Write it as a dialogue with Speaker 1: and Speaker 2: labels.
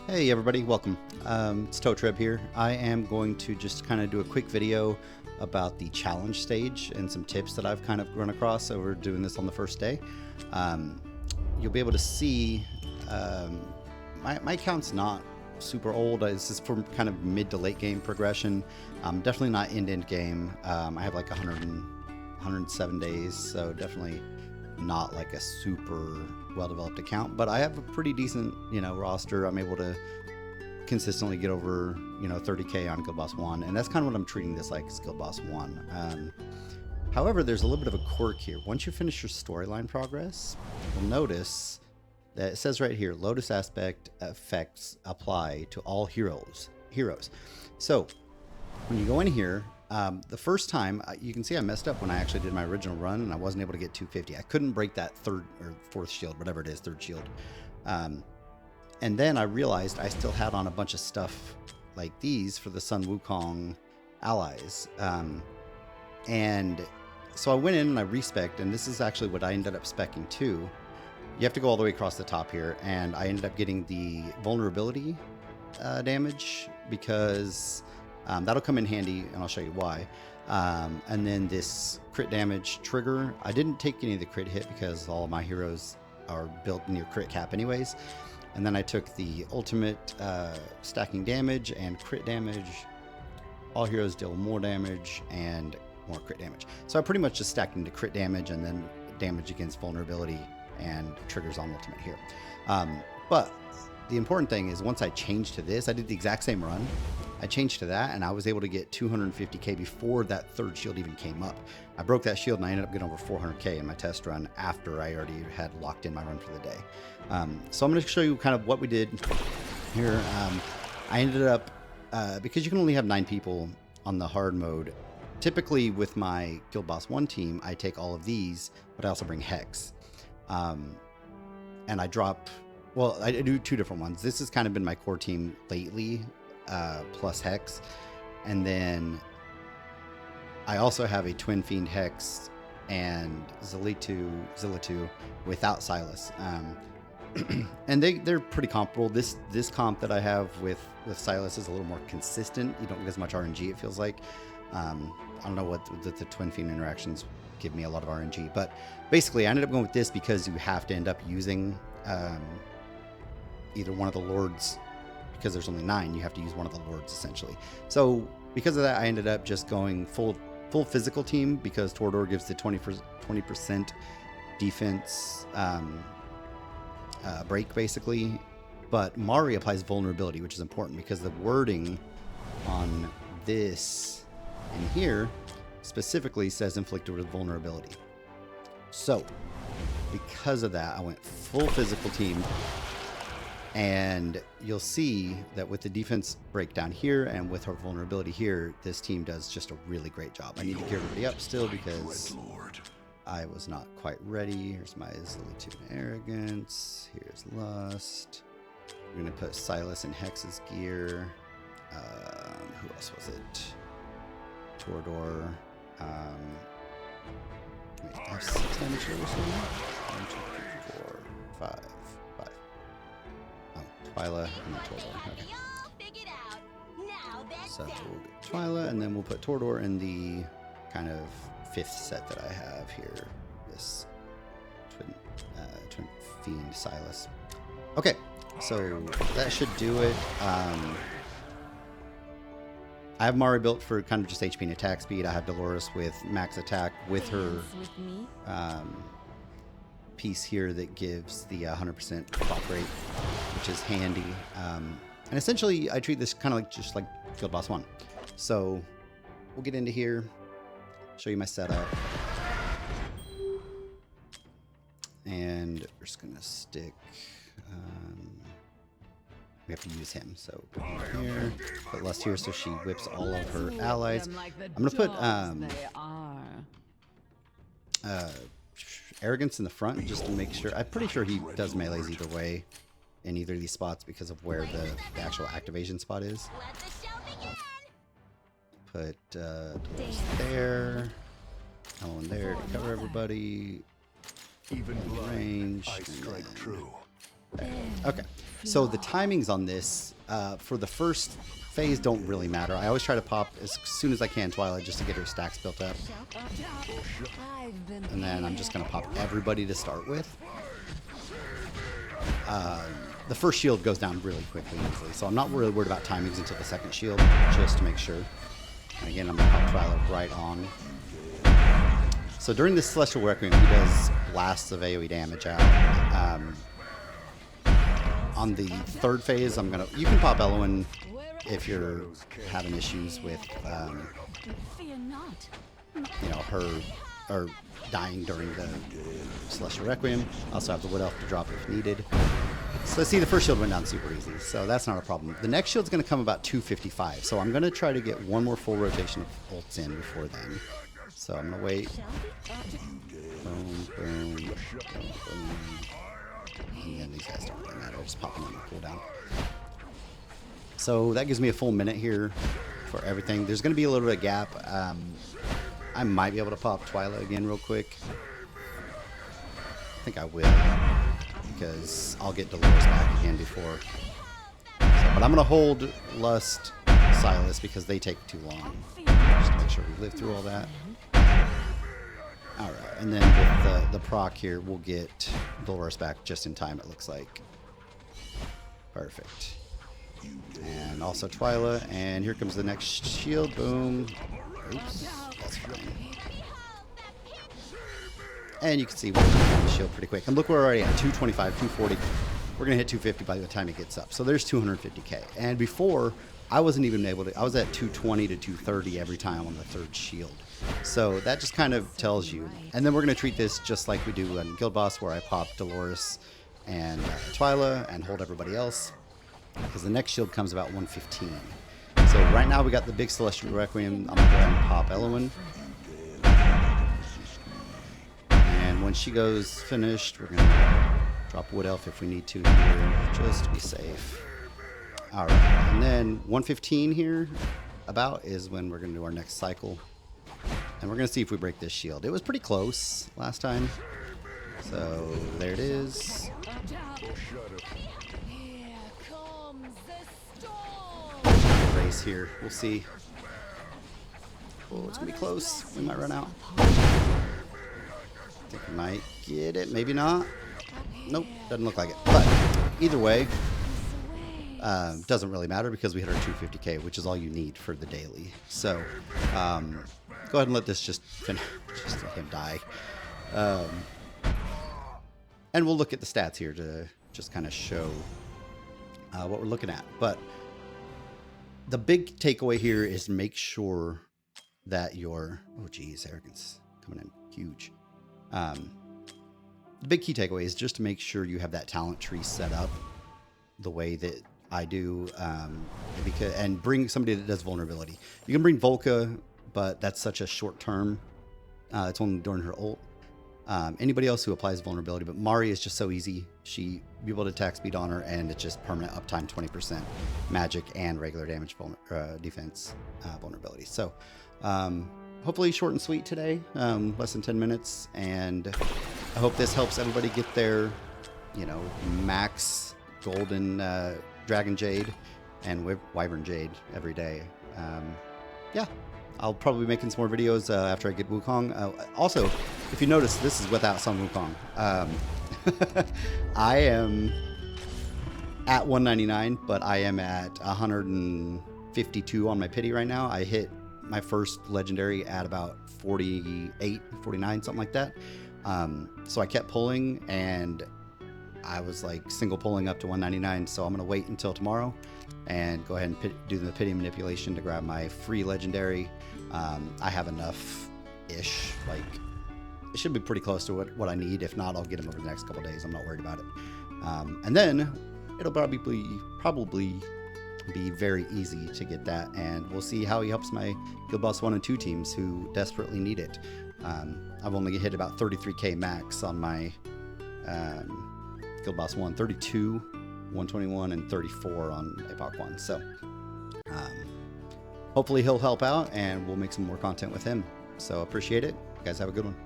Speaker 1: Hey everybody, welcome. It's Totreb here. I am going to just kind of do a quick video about the challenge stage and some tips that I've kind of run across over doing this on the first day. You'll be able to see my account's not super old. This is for kind of mid to late game progression. Definitely not end game. I have like 107 days, so definitely not like a super well-developed account, but I have a pretty decent, roster. I'm able to consistently get over, 30k on Guild Boss 1, and that's kind of what I'm treating this like, is Guild Boss 1. However, there's a little bit of a quirk here. Once you finish your storyline progress, you'll notice that it says right here, Lotus Aspect effects apply to all heroes. So when you go in here, the first time, you can see I messed up when I actually did my original run and I wasn't able to get 250. I couldn't break that third or fourth shield, whatever it is, third shield. And then I realized I still had on a bunch of stuff like these for the Sun WuKong allies. And so I went in and I respec'd, and this is actually what I ended up speccing too. You have to go all the way across the top here, and I ended up getting the vulnerability damage because that'll come in handy, and I'll show you why. And then this crit damage trigger, I didn't take any of the crit hit because all of my heroes are built near crit cap anyways. And then I took the ultimate stacking damage and crit damage. All heroes deal more damage and more crit damage. So I pretty much just stacked into crit damage and then damage against vulnerability and triggers on ultimate here. But the important thing is, once I changed to this, I did the exact same run. I changed to that, and I was able to get 250k before that third shield even came up. I broke that shield, and I ended up getting over 400k in my test run after I already had locked in my run for the day. So I'm going to show you kind of what we did here. I ended up, because you can only have 9 people on the hard mode, typically with my Guild Boss 1 team, I take all of these, but I also bring Hex. And I drop... Well, I do 2 different ones. This has kind of been my core team lately, plus Hex. And then I also have a Twin Fiend Hex and Zillitu without Silas. And they're pretty comparable. This comp that I have with Silas is a little more consistent. You don't get as much RNG, it feels like. I don't know what the Twin Fiend interactions give me a lot of RNG. But basically, I ended up going with this because you have to end up using... either one of the lords, because there's only 9, you have to use one of the lords essentially. So because of that, I ended up just going full physical team, because Torador gives the 20% defense break basically, but Mari applies vulnerability, which is important because the wording on this in here specifically says inflicted with vulnerability. So because of that, I went full physical team. And you'll see that with the defense breakdown here and with her vulnerability here, this team does just a really great job. I need to gear everybody up still because I was not quite ready. Here's my Zillitu Arrogance. Here's Lust. We're going to put Silas in Hex's gear. Who else was it? Torador. Wait, I have 6 damage here or something? 1, 2, 3, 4, 5. Twyla and then Torador. Okay. So we'll get Twyla, and then we'll put Torador in the kind of 5th set that I have here. This Twin Fiend Silas. Okay, so that should do it. I have Mari built for kind of just HP and attack speed. I have Dolores with max attack with her piece here that gives the 100% pop rate, which is handy. And essentially, I treat this kind of like just like Guild Boss 1. So we'll get into here, show you my setup, and we're just gonna stick. We have to use him, so put him here, put Lust here so she whips all of her allies. I'm gonna put Arrogance in the front just to make sure. I'm pretty sure he does melees either way in either of these spots because of where the actual activation spot is. Put Dolores there, Ellen there to cover everybody. Even range. I strike true. Okay, so the timings on this for the first phase don't really matter. I always try to pop as soon as I can Twilight just to get her stacks built up. And then I'm just going to pop everybody to start with. The first shield goes down really quickly usually, so I'm not really worried about timings until the second shield, just to make sure. And again, I'm going to pop Twilight right on. So during this Celestial Requiem, he does blasts of AoE damage out. On the third phase, you can pop Elowen if you're having issues with, her or dying during the Celestial Requiem. Also have the Wood Elf to drop if needed. So let's see, the first shield went down super easy, so that's not a problem. The next shield's going to come about 255, so I'm going to try to get one more full rotation of ults in before then. So I'm going to wait. Boom, boom, boom, boom. And then these guys don't really matter, just popping on the cooldown. So that gives me a full minute here for everything. There's going to be a little bit of gap. I might be able to pop Twilight again real quick. I think I will, because I'll get Dolores back again before. So, but I'm going to hold Lust, Silas, because they take too long. Just to make sure we live through all that. Alright, and then with the proc here, we'll get Dolores back just in time, it looks like. Perfect. And also Twyla, and here comes the next shield. Boom. Oops, that's fine. And you can see we're on the shield pretty quick. And look, we're already at 225, 240. We're going to hit 250 by the time it gets up. So there's 250k. And before, I wasn't even able to, I was at 220 to 230 every time on the third shield. So that just kind of tells you. And then we're going to treat this just like we do in Guild Boss, where I pop Dolores and Twyla and hold everybody else, because the next shield comes about 115. So right now we got the big Celestial Requiem. I'm going to go ahead and pop Elowen. And when she goes finished, we're going to drop Wood Elf if we need to here, just to be safe. Alright, and then 115 here about is when we're going to do our next cycle. And we're going to see if we break this shield. It was pretty close last time. So there it is. Race here. We'll see. Oh, it's going to be close. We might run out. I think we might get it. Maybe not. Nope, doesn't look like it. But either way, doesn't really matter because we hit our 250k, which is all you need for the daily. So go ahead and let this just finish, just let him die. And we'll look at the stats here to just kind of show what we're looking at. But the big takeaway here is make sure that your, oh geez, arrogance coming in huge. The big key takeaway is just to make sure you have that talent tree set up the way that I do, and bring somebody that does vulnerability. You can bring Volca, but that's such a short term. It's only during her ult. Anybody else who applies vulnerability, but Mari is just so easy. She be able to attack speed on her, and it's just permanent uptime 20%, magic and regular damage defense vulnerability. So hopefully short and sweet today, less than 10 minutes, and I hope this helps everybody get their, max golden Dragon Jade and Wyvern Jade every day. Yeah, I'll probably be making some more videos after I get WuKong. Also, if you notice, this is without some WuKong. I am at 199, but I am at 152 on my pity right now. I hit my first legendary at about 48, 49, something like that. So I kept pulling, and I was like single pulling up to 199. So I'm going to wait until tomorrow and go ahead and do the pity manipulation to grab my free legendary. I have enough-ish, like it should be pretty close to what I need. If not, I'll get him over the next couple days. I'm not worried about it. And then it'll probably be very easy to get that, and we'll see how he helps my Guild Boss 1 and 2 teams who desperately need it. I've only hit about 33k max on my Guild Boss 1, 32, 121, and 34 on Epoch 1. So hopefully he'll help out, and we'll make some more content with him. So appreciate it. You guys have a good one.